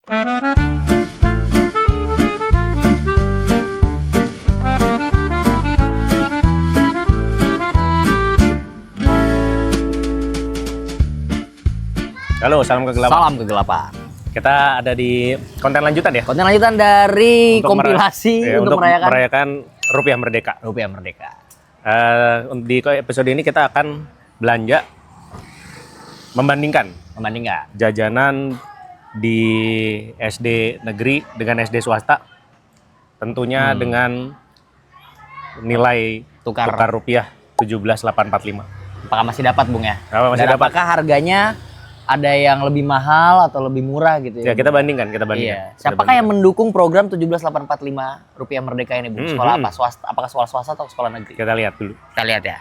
Halo, salam kegelapan. Salam kegelapan. Kita ada di konten lanjutan ya? Konten lanjutan dari Untuk kompilasi untuk merayakan merayakan Rupiah Merdeka. Rupiah Merdeka. Di episode ini kita akan belanja membandingkan jajanan di SD negeri dengan SD swasta. Tentunya dengan nilai tukar rupiah 17.845. Apakah masih dapat, Bung ya? Masih Dan dapat. apakah harganya ada yang lebih mahal atau lebih murah gitu Ya, kita bandingkan. Iya. Siapakah yang mendukung program 17.845 Rupiah Merdeka ini, Bung? Sekolah apa? Swasta? Apakah sekolah swasta atau sekolah negeri? Kita lihat dulu. Kita lihat ya.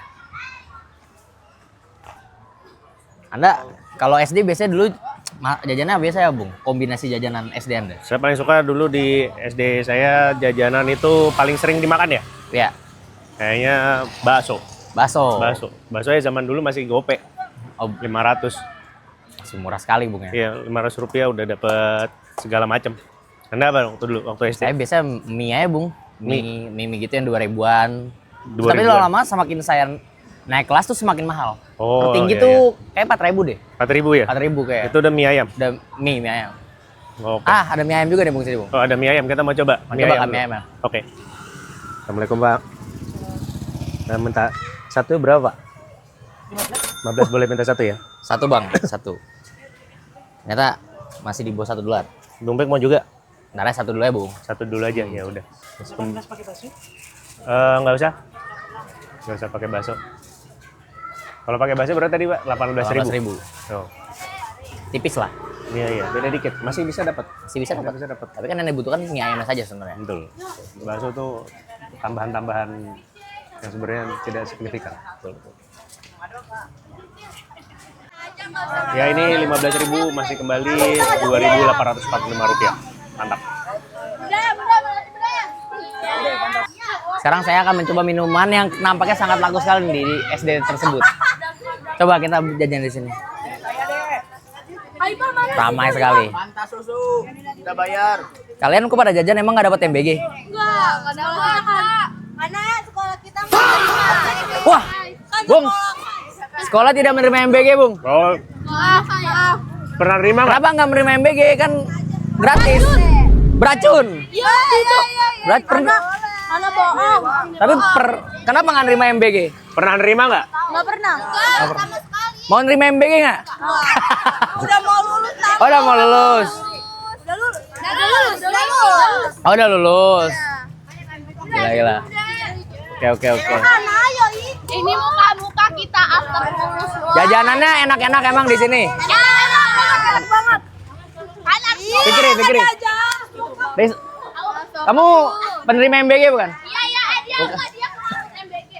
Anda kalau SD biasanya dulu jajannya biasa ya, Bung? Kombinasi jajanan SD Anda? Saya paling suka dulu di SD saya jajanan itu paling sering dimakan ya. Ya. Kayaknya bakso. Bakso ya zaman dulu masih gope. 500. Masih murah sekali, Bung ya. Iya, 500 rupiah udah dapet segala macam. Anda apa waktu SD? Saya biasa mie aja, Bung. Mie gitu yang 2000-an. 2000-an. Tapi lama-lama semakin saya naik kelas tuh semakin mahal. Oh, Tertinggi iya, tuh kayak 4.000 deh. 4.000 ya? 4.000 kayak. Itu udah mie ayam? Udah mie ayam. Oke. Ada mie ayam juga nih, Bung, sini, Bung. Oh, ada mie ayam. Kita mau coba. Mau coba kan mie ayam ya? Oke. Assalamualaikum, Pak. Nah, minta satu berapa, Pak? 15 boleh minta satu ya? Satu, Bang. Satu. Ternyata masih di bawah $1. Dompet mau juga? Ntar satu dulu ya, Bung. Satu dulu aja, ya udah. Nggak usah. Nggak usah pakai bakso. Kalau pakai bakso berapa tadi, Pak? 18.000. Oh. Tipis lah. Iya, beda dikit. Masih bisa dapat. Masih bisa dapat. Tapi kan yang dibutuhkan mie ayamnya saja sebenarnya. Betul. Bakso tuh tambahan-tambahan yang sebenarnya tidak signifikan. Betul. Ya, ini 15.000 masih kembali 2.845 rupiah. Mantap. Sekarang saya akan mencoba minuman yang nampaknya sangat laku sekali di SD tersebut. Coba kita jajan di sini. Ramai sekali. Fanta susu, udah bayar. Kalian kok pada jajan emang nggak dapat MBG? Enggak dapat. Karena sekolah kita nggak menerima. Wah, Bung, sekolah tidak menerima MBG, Bung. Oh, Maaf. pernah terima nggak? Kenapa nggak menerima MBG? Kan gratis. Beracun. Iya. Pernah. Karena bohong. Tapi kenapa nggak nerima MBG? Pernah nerima nggak? Nggak pernah. Enggak, sama sekali. Mau nerima MBG nggak? Udah mau lulus. Oh, udah mau lulus. Udah lulus. Oh, udah lulus. Gila. Oke. Mana ayo ini muka kita after lulus. Jajanannya enak-enak emang di sini. Enak banget. Pikirin. Riz, kamu penerima MBG bukan? Iya, dia MBG.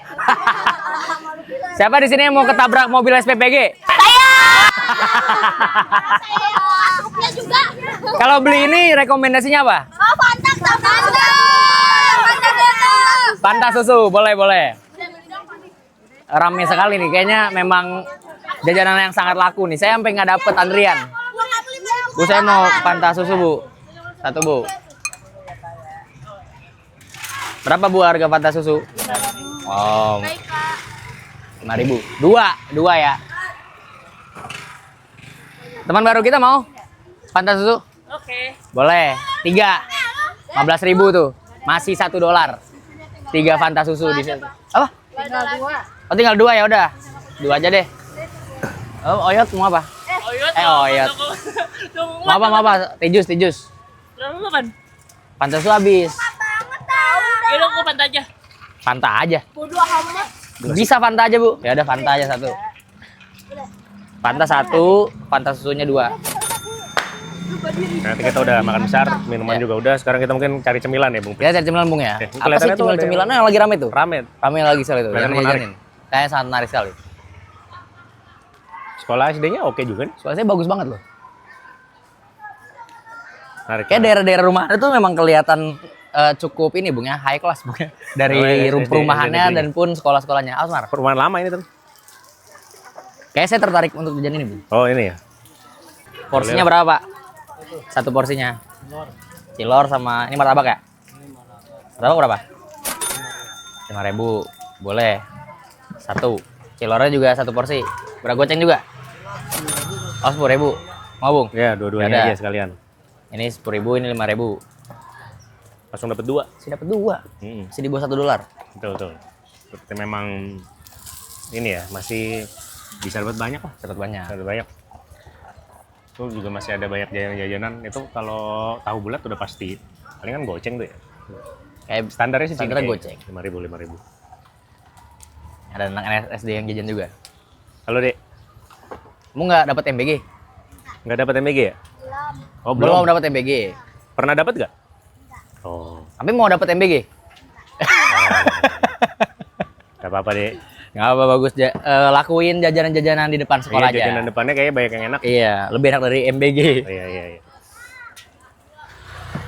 Siapa di sini yang mau ketabrak mobil SPPG? Saya masuknya juga. Kalau beli ini rekomendasinya apa? Oh, Fanta. Fanta susu, boleh. Rame sekali nih, kayaknya memang jajanan yang sangat laku nih. Saya sampai nggak dapet antrian. Bu, saya mau Fanta susu, Bu. Satu, Bu. Berapa, Bu, harga Fanta susu? Oh, 5.000. Dua ya. Teman baru kita mau Fanta susu? Oke. Boleh. 3. 15.000 tuh. Masih $1. 3 Fanta susu di sini. Apa? Oh, tinggal 2 ya udah. 2 aja deh. Oh, Oyot mau apa? Oyot. Mau apa? Tijus. Lalu kan? Fanta susu habis. Ya udah, aku Fanta aja. Fanta aja. Bodoh amat. Bisa Fanta aja, Bu. Ya udah Fanta aja 1. Fanta 1, Fanta susunya 2. Nanti kita udah makan besar, minuman juga udah. Sekarang kita mungkin cari cemilan ya, Bung. Ya, cari cemilan, Bung ya. Oke, Apa sih kelihatannya tuh ada cemilan-cemilannya yang lagi rame tuh? Rame. Rame lagi sekali tuh. Kelihatan Yang menarik. jajanin. Kayaknya sangat menarik sekali. Sekolah SD-nya oke juga nih. Soalnya bagus banget loh. Menarik. Kayak daerah-daerah rumah itu memang kelihatan cukup ini, Bung ya, high class, Bung ya. Dari perumahannya SD. dan pun sekolah-sekolahnya. Asmar, Perumahan lama ini tuh. kayak saya tertarik untuk jajan ini, Bung. Oh, ini ya. Porsinya berapa, Pak? satu porsinya. Cilor sama ini martabak ya? Martabak berapa? 5.000. Boleh. Satu. Cilornya juga satu porsi. Berapa goceng juga? Oh, 10.000. Mau, Bung? Ya, dua-duanya Yaudah. aja sekalian. Ini 10.000, ini 5.000. Langsung dapat 2. Masih dapat 2. Masih di bawah $1. Betul, betul. Berarti memang ini ya, masih bisa dapat banyak lah. Dapat banyak. Dapat banyak. Itu juga masih ada banyak jajanan-jajanan. Itu kalau tahu bulat udah pasti. Palingan goceng tuh ya. Kayak Standarnya sih standarnya kayak goceng. 5.000. Ada anak SD yang jajan juga. Halo, Dek. Kamu nggak dapat MBG? Nggak dapat MBG ya? Oh, Belum belum. dapat MBG. Pernah dapat nggak? Oh. Tapi mau dapat MBG? Gak apa-apa, Dek. Nggak apa bagus. Lakuin jajanan-jajanan di depan sekolah Iya, aja. jajanan depannya kayaknya banyak yang enak. Iya, lebih enak dari MBG. Oh, iya.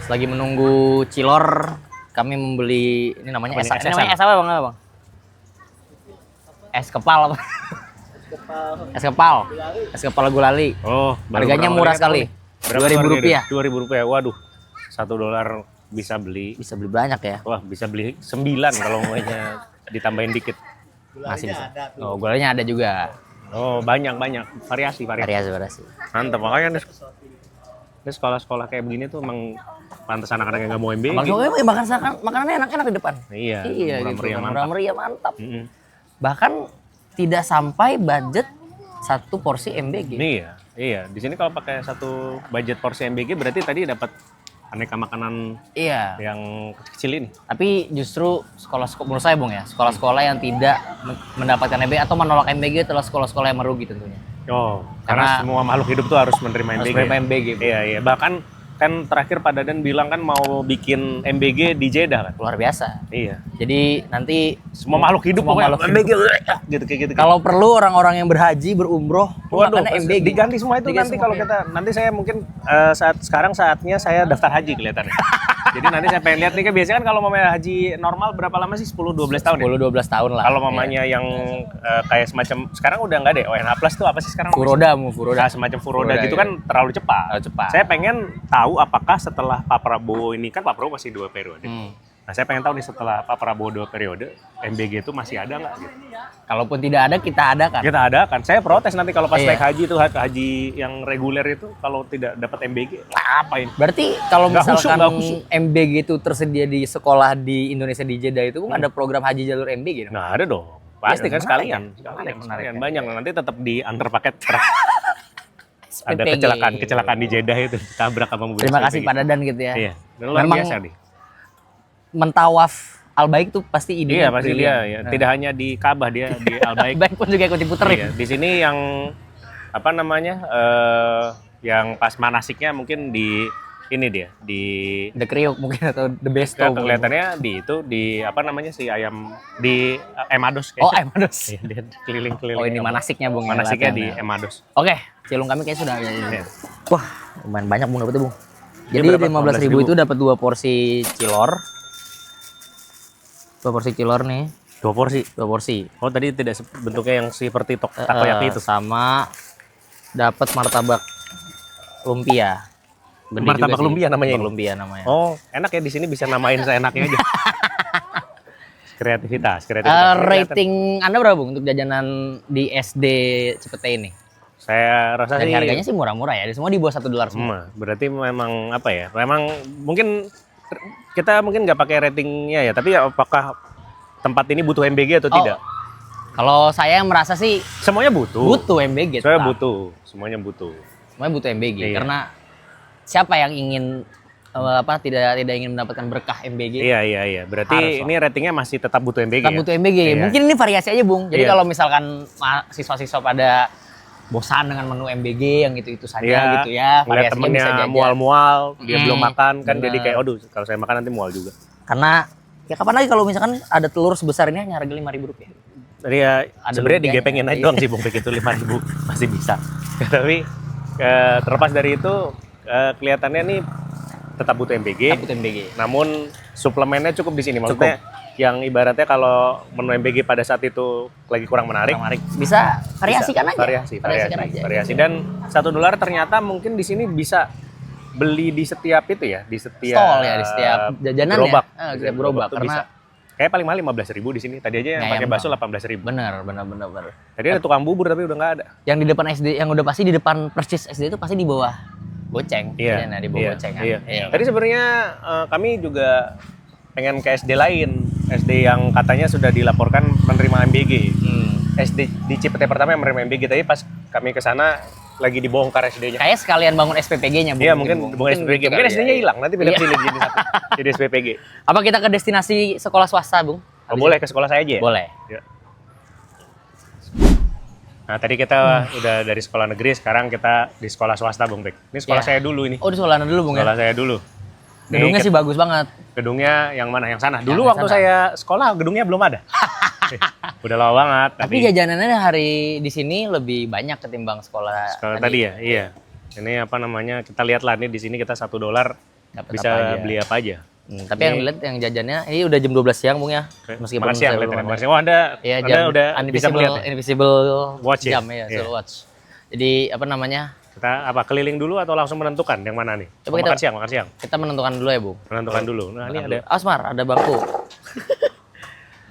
Selagi menunggu cilor, kami membeli ini namanya Apa es. nih? Ini namanya es apa bang? Apa, bang? Es kepal apa? Es kepal. Es kepal gulali. Oh, Harganya murah sekali. Rp2.000. Rp2.000. Waduh. $1 bisa beli. Bisa beli banyak ya. Wah, bisa beli 9 kalau maunya ditambahin dikit. Masih bisa. Oh, gulalinya ada juga. Oh, banyak. Variasi. Variasi. Mantap. Makanya ini sekolah-sekolah kayak begini tuh emang pantas anak-anak yang nggak mau MBG. Bang Jokowi makanannya enak-enak di depan. Iya, Iya, murah-meriah, gitu. mantap. Murah-meriah mantap. Mm-mm. Bahkan tidak sampai budget satu porsi MBG. Iya. Di sini kalau pakai satu budget porsi MBG berarti tadi dapat aneka makanan Iya. yang kecil ini. Tapi justru menurut saya Bung ya, sekolah-sekolah yang tidak mendapatkan MBG atau menolak MBG adalah sekolah-sekolah yang merugi tentunya. Oh, karena semua makhluk hidup tuh harus menerima Harus MBG. menerima MBG. Bung. Iya. Bahkan kan terakhir Pak Dadan bilang kan mau bikin MBG di Jeddah kan. Luar biasa. Iya. Jadi nanti Semua makhluk hidup semua pokoknya makhluk MBG gitu kayak gitu. kalau perlu orang-orang yang berhaji, berumroh, Waduh, makannya MBG. diganti semua itu Diganti nanti semua, kalau iya. kita nanti saya mungkin saatnya saya daftar haji kelihatannya. Jadi nanti saya pengen lihat nih kan biasanya kan kalau mamanya haji normal berapa lama sih? 10-12 tahun ya? 10-12 tahun lah. Kalau mamanya yang kayak semacam sekarang udah nggak deh ONH Plus tuh apa sih sekarang? Furoda. Nah, semacam Furoda gitu iya. kan terlalu cepat. Terlalu cepat. Saya pengen tahu apakah setelah Pak Prabowo ini kan Pak Prabowo masih 2 periode. Nah, saya pengen tahu nih setelah Pak Prabowo 2 periode MBG itu masih ada nggak? Gitu. Kalaupun tidak ada, kita adakan. Kita ada kan. Saya protes nanti kalau pas Iya. naik haji itu haji yang reguler itu kalau tidak dapat MBG, ngapain? Berarti kalau Nggak misalkan nggak khusyuk. MBG itu tersedia di sekolah di Indonesia di Jeddah itu ada program haji jalur MBG dong? Nah, ada dong. Pasti Iya, kan menarik sekalian. ya. Menarik, Sekalian ya. banyak. Nanti tetap diantar paket truk. Ada SPPG. kecelakaan di Jeddah itu tabrak sama mobil. Terima kasih SPPG. Pak Dadan gitu ya. Iya. Dan luar Memang biasa nih. mentawaf Al-Baik tuh pasti ide. Iya, pasti dia ya. Tidak hanya di Ka'bah dia di Al-Baik. Al-Baik pun juga ikut diputerin. Iya, di sini yang apa namanya? Yang pas manasiknya mungkin di ini dia di The Kriuk mungkin atau The Besto. ya, kelihatannya di itu di apa namanya si ayam di Emados Oh, kayaknya. Emados. Iya, dia keliling-keliling. Oh, ini manasiknya Bung. ya, Manasiknya di latihannya. Emados. Oke, cilung kami kayak sudah ada ini. Wah, lumayan banyak Bung dapetnya Bung. Jadi berapa? 15.000 itu dapat 2 porsi cilor. 2 porsi cilor nih, 2 porsi. 2 porsi. Oh, tadi tidak bentuknya yang seperti takoyaki itu. Sama dapat martabak lumpia. Gede Martabak juga sih. lumpia namanya ini? Martabak lumpia namanya. Oh, enak ya di sini bisa namain seenaknya aja. Kreativitas. Rating Anda berapa Bung untuk jajanan di SD Cipete ini? Saya rasa Dan sih harganya sih murah-murah ya, semua di bawah $1 semua. berarti memang apa ya? Memang mungkin kita mungkin nggak pakai ratingnya ya, tapi apakah tempat ini butuh MBG atau tidak? Kalau saya merasa sih Semuanya butuh. butuh MBG. Saya tetap. butuh. Semuanya butuh. Semuanya butuh MBG Iya. karena siapa yang ingin tidak ingin mendapatkan berkah MBG? Iya. Berarti Harus lah. ini ratingnya masih tetap butuh MBG. Kita ya? butuh MBG. Iya. Mungkin ini variasi aja, Bung. Jadi Iya. kalau misalkan siswa-siswa pada bosan dengan menu MBG yang itu saja Iya. gitu ya, Ngeliat variasinya bisa temennya jajan. mual-mual, dia Hmm, belum makan kan bener. jadi kayak aduh kalau saya makan nanti mual juga. Karena ya kapan lagi kalau misalkan ada telur sebesar ini hanya harga Rp5.000. Jadi ya Ada sebenarnya lumpianya. digepengin aja doang sih Bung Pik itu 5.000 masih bisa. Tapi terlepas dari itu kelihatannya nih tetap butuh MBG. Butuh MBG. Namun suplemennya cukup di sini. Maksudnya yang ibaratnya kalau menu MBG pada saat itu lagi kurang menarik, Bisa variasikan bisa. aja. Variasi. Variasikan aja. Dan $1 ternyata mungkin di sini bisa beli di setiap itu ya, di setiap Stall ya, di setiap jajanan gerobak. ya. Setiap gerobak tuh karena bisa. Kayak paling mahal 15.000 di sini. Tadi aja yang Mie pakai ayam bakso doang. 18.000. bener. Tadi ada tukang bubur tapi udah nggak ada. Yang di depan SD, yang udah pasti di depan persis SD itu pasti di bawah goceng. Iya, Nah, di bawah goceng kan. iya. Tadi sebenarnya kami juga pengen ke SD lain, SD yang katanya sudah dilaporkan menerima MBG. SD di Cipete pertama yang menerima MBG, tapi pas kami ke sana lagi dibongkar SD-nya. Kayak sekalian bangun SPPG-nya, Bu. Iya, mungkin SPPG. Mungkin SD-nya hilang, nanti pindah ke sini jadi satu. Jadi SPPG. Apa kita ke destinasi sekolah swasta, Bung? Oh, boleh ke sekolah saya aja ya? Boleh. Ya. Nah, tadi kita udah dari sekolah negeri, sekarang kita di sekolah swasta, Bung Bek. Ini sekolah Ya. saya dulu ini. Oh, di sekolah dulu, Bung Sekolah ya. saya dulu. Gedungnya Nih, sih bagus banget. gedungnya yang mana? Yang sana. Yang Dulu waktu sana. saya sekolah gedungnya belum ada. Udah lama banget. Tapi jajanannya hari di sini lebih banyak ketimbang sekolah sekolah tadi ya, iya. Ini apa namanya? Kita lihat lah nih di sini kita $1 Dapat bisa apa aja. beli apa aja. Tapi yang lihat yang jajannya ini udah jam 12 siang, Bung ya. Meskipun Makasih ya, saya lihat belum ya. ada. Makasih. Oh, Anda udah bisa melihat ya? invisible Watch ya? jam ya, Iya. Soul watch. Jadi apa namanya? Kita apa keliling dulu atau langsung menentukan yang mana nih? Coba Oh, kita- makan siang. Kita menentukan dulu ya, Bung. Menentukan dulu. Nah, ini ada Asmar, ada bangku.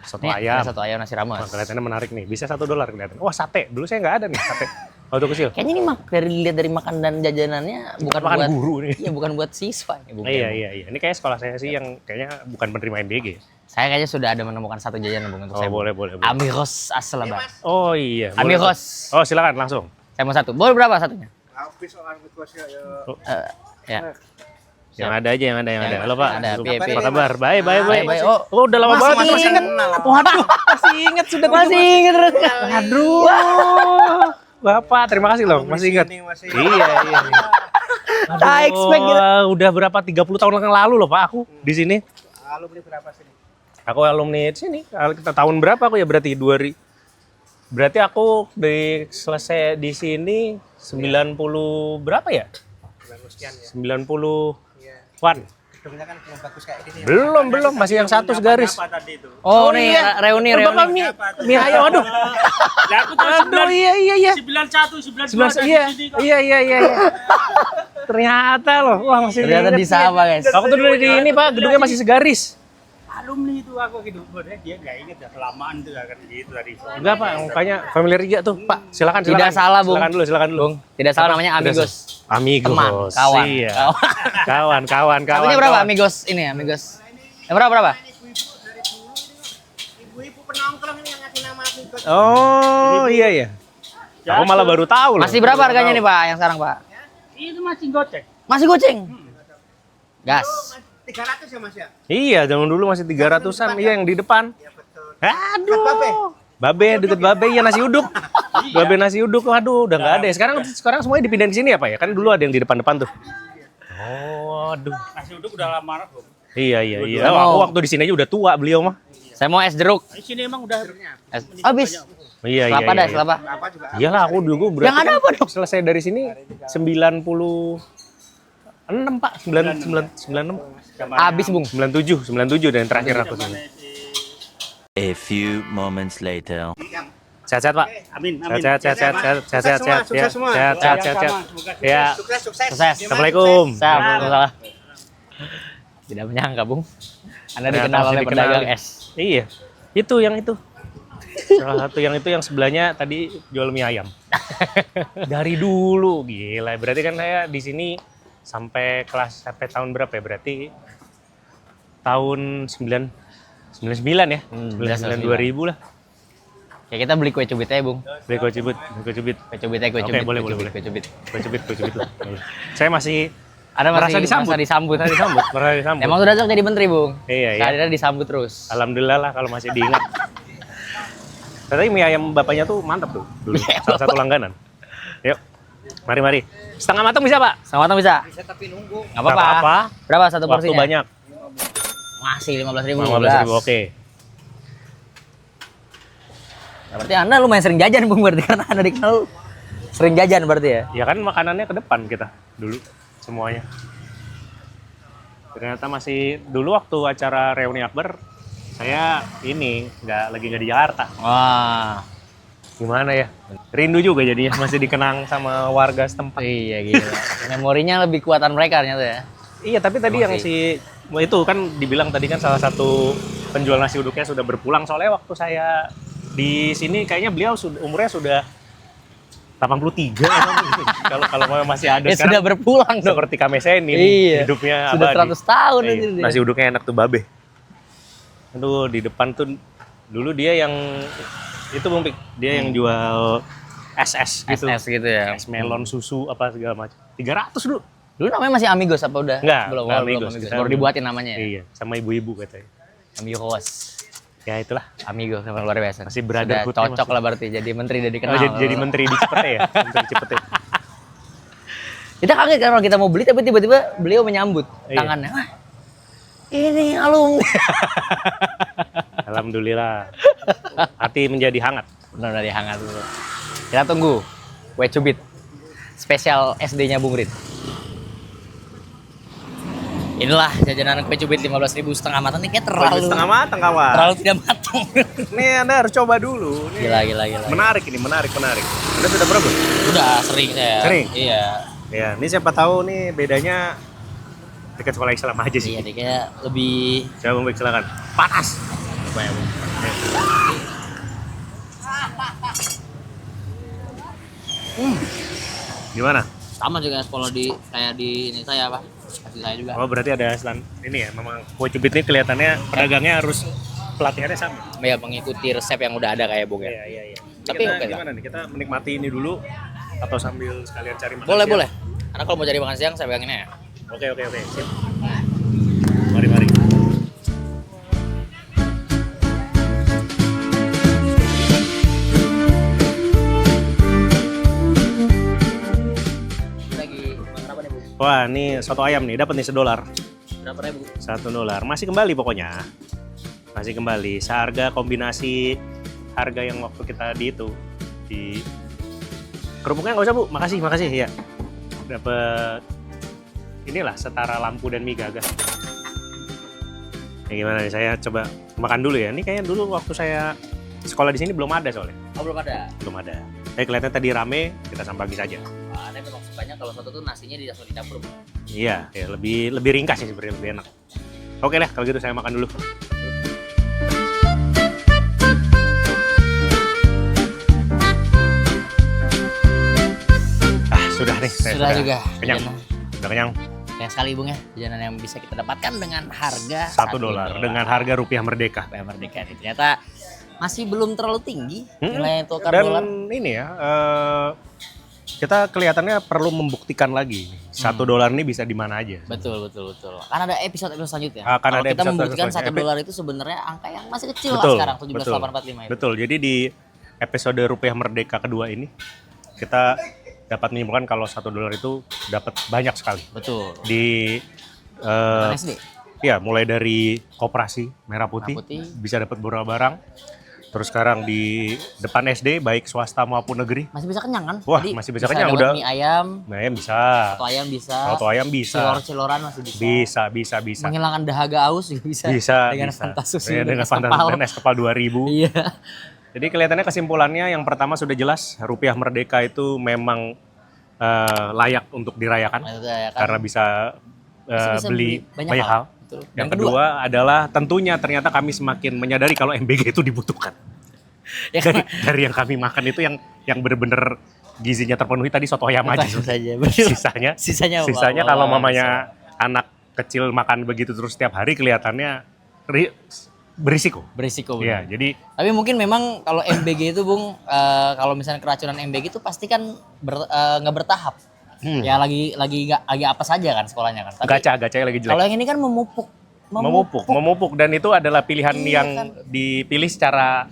soto Nih, ayam. ada satu ayam nasi rames. Wah, kelihatannya menarik nih. Bisa $1 kelihatan. Wah, sate. Dulu saya nggak ada nih sate. Waktu kecil. Kayaknya ini dilihat dari makan dan jajanannya bukan Makan buat guru nih. Iya, bukan buat siswa ini, Bung. Iya. Ini kayak sekolah saya sih yang kayaknya bukan penerima MBG. Saya kayaknya sudah ada menemukan satu jajanan, Bung, untuk Oh, saya. Bung. boleh. Amigos Aslaban. Oh iya. boleh. Amigos. Oh, silakan langsung. Saya mau satu. Boleh berapa satunya? Habis soal ya. Ya. Yang ada aja, yang ada. Halo, Pak. Ada, piye. Apa kabar? Baik. Baik. Oh, Oh, udah lama banget. masih ingat. Waduh, masih ingat sudah. Masih ingat terus. Aduh. Bapak, terima kasih loh. Masih ingat. Iya. I expect gitu. Udah berapa 30 tahun yang lalu loh, Pak, aku di sini. Alumni berapa sini? Aku alumni di sini. Kita tahun berapa aku ya berarti 2000. Berarti aku selesai di sini 90 berapa ya? 90-an. Gedungnya kan belum bagus kayak gini. Belum, masih yang satu segaris. Oh, nih reuni. Bapak mie ayam, aduh. Ya aku tahu Aduh, iya. 91, 92 Iya. Ternyata loh, wah masih Ternyata inget. disapa, guys. Aku tuh dulu di ini, Pak, gedungnya masih segaris. alumni itu aku gitu. Dia nggak inget ya kelamaan tuh kan gitu tadi. Enggak, Pak, mukanya familiar juga tuh, Pak. Silakan. Tidak salah, Bung. Silakan dulu. Bung, tidak salah namanya Amigos. Amigos. Teman, kawan. Iya. Kawan. Satunya berapa Amigos ini, Amigos? Yang berapa? Ibu-ibu penongkrong ini yang ngasih nama Amigos. Oh, iya. Aku malah baru tahu loh. Masih berapa harganya nih, Pak, yang sekarang, Pak? Itu masih gocek. Masih goceng? Gas. 300 ya Mas ya? Iya, zaman dulu masih 300-an. Iya, yang di depan. Iya betul. Aduh. Babe, deket Babe, ya nasi uduk. Babe nasi uduk, aduh, udah nggak ada. Sekarang semuanya dipindahin ke sini ya, Pak ya? Kan dulu ada yang di depan-depan tuh. Oh, aduh. Nasi uduk udah lama belum. Iya. Oh, aku waktu di sini aja udah tua beliau mah. Saya mau es jeruk. Di sini emang udah Habis. Iya. Selapa dah, selapa. Apa juga? Iyalah, aku dulu berarti Yang ada apa dong? selesai dari sini 96, Pak. 96. Habis, Bung. 97 dan terakhir aku sini. A few moments later. Sehat-sehat, Pak. amin. Sehat. Sukses semua. Sehat. Ya. Sukses. Sukses. Assalamualaikum. Salah. Tidak menyangka, Bung. Anda dikenal oleh pedagang es. Iya. Yang itu. Salah satu yang itu yang sebelahnya tadi jual mie ayam. Dari dulu, gila. Berarti kan saya di sini sampai tahun berapa ya? Berarti tahun 99 ya? 99 2000 lah. Ya kita beli kue cubit aja, Bung. Beli kue cubit. Kue cubit. Oke, boleh. Kue cubit. Kue cubit lah. Saya masih Ada merasa masih disambut. Merasa disambut. Emang sudah cocok jadi menteri, Bung. Iya. Kehadirannya disambut terus. Alhamdulillah lah kalau masih diingat. Tapi mie ayam bapaknya tuh mantap tuh. Dulu. Salah satu langganan. Yuk. Mari. Setengah matang bisa, Pak? Sama matang bisa? Bisa tapi nunggu. Nggak apa-apa. Nggak apa-apa. Berapa satu Waktu porsinya? banyak. Masih 15.000. 15.000, oke. Nah, berarti Anda lumayan sering jajan, Bung, berarti karena Anda dikenal sering jajan berarti ya? Ya kan makanannya ke depan kita dulu semuanya. Ternyata masih dulu waktu acara reuni Akbar saya ini nggak di Jakarta. Wah. Gimana ya? rindu juga jadinya masih dikenang sama warga setempat. Iya gila. Memorinya lebih kuatan mereka ternyata ya. Iya, tapi tadi yang Masih. itu kan dibilang tadi kan salah satu penjual nasi uduknya sudah berpulang, soalnya waktu saya di sini kayaknya beliau umurnya sudah 83 atau gitu. Kalau masih ada Ya sudah berpulang dong. seperti kami ini Iya. hidupnya Sudah abadi. 100 tahun Iya, itu dia. nasi uduknya enak tuh babe. Aduh, di depan tuh dulu dia yang itu Bung Pik, dia yang jual es gitu. SS gitu ya. Es melon, susu apa segala macam. 300 dulu. Dulu namanya masih Amigos apa udah? Enggak, belum, enggak belum Amigos. Amigos. Baru dibuatin namanya ya. Iya, sama ibu-ibu katanya. Amigos. Ya itulah. Amigo memang luar biasa. Masih Sudah brotherhood-nya cocok masih. lah berarti jadi menteri udah Oh, dikenal. jadi menteri di Cipete ya? Menteri Cipete. Kita kaget kan kalau kita mau beli tapi tiba-tiba beliau menyambut Iya. tangannya. Wah, ini alumni. Alhamdulillah. Hati menjadi hangat. Benar dari hangat dulu. Kita tunggu kue cubit spesial SD-nya Bung Rin. Inilah jajanan kue cubit 15.000 setengah matang ini kayak terlalu Setengah matang kawan. terlalu tidak matang. Nih Anda harus coba dulu. Nih. Gila. Menarik ini, menarik. Anda sudah pernah belum? Udah sering saya. Sering? Iya. Ya, ini siapa tahu nih bedanya dekat sekolah Islam aja sih. Iya, dia kayak lebih Coba Bung Bek, silakan. Panas. apa ya, Bung? Gimana? Sama juga sekolah di kayak di ini saya apa? Kasih saya juga. Oh, berarti ada ini ya, memang kue cubit ini kelihatannya pedagangnya harus pelatihannya sama. Ya mengikuti resep yang udah ada kayak Bung ya. Iya. Tapi Kita oke lah. gimana nih? Kita menikmati ini dulu atau sambil sekalian cari makan Boleh, siang? boleh. Karena kalau mau cari makan siang saya peganginnya ya. Oke. Sip. Mari. Lagi makan apa nih, Bu? Wah, ini soto ayam nih, dapat nih $1. Berapa ribu? $1. Masih kembali pokoknya. Masih kembali. Seharga kombinasi harga yang waktu kita di itu di kerupuknya nggak usah Bu, makasih ya. Dapat inilah setara lampu dan mie gagah. Ya gimana nih, saya coba makan dulu ya. Ini kayaknya dulu waktu saya sekolah di sini belum ada soalnya, Oh, belum ada. belum ada. Tapi kelihatan tadi rame, kita sambagi saja. Wah, ada memang sukanya kalau soto tuh nasinya langsung dicampur. Bu. Iya, ya lebih ringkas sih sebenarnya, lebih enak. Oke lah, kalau gitu saya makan dulu. Sudah nih, saya Sudah juga. kenyang. Jajanan. Udah kenyang. Sayang sekali Bung ya, jajanan yang bisa kita dapatkan dengan harga $1 dengan harga rupiah merdeka. Rupiah merdeka nih. Ternyata masih belum terlalu tinggi nilai tukar Dan dolar. ini ya, kita kelihatannya perlu membuktikan lagi nih, $1 ini bisa di mana aja. Betul. Kan ada episode selanjutnya. Akan Kalau ada kita episode membuktikan selanjutnya. $1 itu sebenarnya angka yang masih kecil lah Betul, sekarang 17.845 itu. Betul. Jadi di episode rupiah merdeka kedua ini kita dapat menyimpulkan kalau $1 itu dapat banyak sekali Betul. di Bukan SD. ya mulai dari koperasi merah putih, Merah Putih. bisa dapat beberapa barang. Terus sekarang di depan SD baik swasta maupun negeri, Masih bisa kenyang kan? Wah, masih bisa kenyang, dapat udah. mie ayam, ayam bisa, soto ayam bisa, soto ayam bisa, cilor-ciloran masih bisa. bisa. Menghilangkan dahaga aus juga bisa. Bisa, Dengan bisa. Fanta susu Ya, dengan es Fanta kepal. dan es kepal 2000. Iya. Jadi kelihatannya kesimpulannya yang pertama sudah jelas, rupiah merdeka itu memang layak untuk dirayakan Maksudnya ya kan. karena bisa, Masih bisa beli banyak hal. Betul. Yang kedua adalah tentunya ternyata kami semakin menyadari kalau MBG itu dibutuhkan. ya, Dari yang kami makan itu yang benar-benar gizinya terpenuhi tadi soto ayam aja. saja. Betul. Sisanya Sisanya kalau wah, mamanya anak kecil makan begitu terus setiap hari kelihatannya berisiko. berisiko. Iya, benar. jadi Tapi mungkin memang kalau MBG itu Bung, kalau misalnya keracunan MBG itu pasti kan nggak bertahap. Ya lagi apa saja kan sekolahnya kan. Tapi gacha lagi jelek. kalau yang ini kan Memupuk dan itu adalah pilihan Iya, yang kan. dipilih secara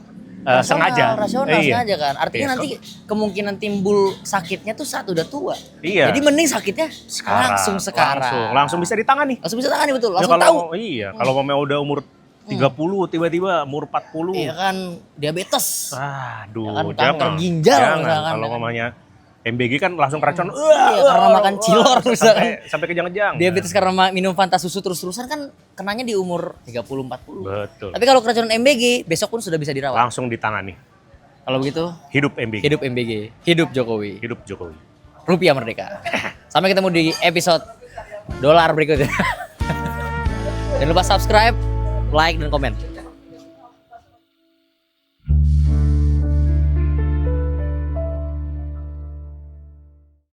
sengaja. rasional Iya. sengaja kan. Artinya Iya. nanti kemungkinan timbul sakitnya tuh saat udah tua. Iya. Jadi mending sakitnya langsung sekarang. Langsung bisa ditangani. Langsung bisa tangani betul. Ya, Langsung tahu. kalau mamanya udah umur 30 tiba-tiba umur 40. Iya kan diabetes. Aduh, Ya kan, jangan. kanker ginjal Jangan. misalkan, Kalau ya kan. mamanya MBG kan langsung keracunan. Iya, karena makan cilor misalkan. sampai kejang-kejang. Diabetes karena minum Fanta susu terus-terusan kan kenanya di umur 30-40. Betul. Tapi kalau keracunan MBG besok pun sudah bisa dirawat. Langsung ditangani. Kalau begitu, Hidup MBG. hidup MBG, hidup Jokowi, Hidup Jokowi. rupiah merdeka. Sampai ketemu di episode dolar berikutnya. Jangan lupa subscribe, like, dan komen.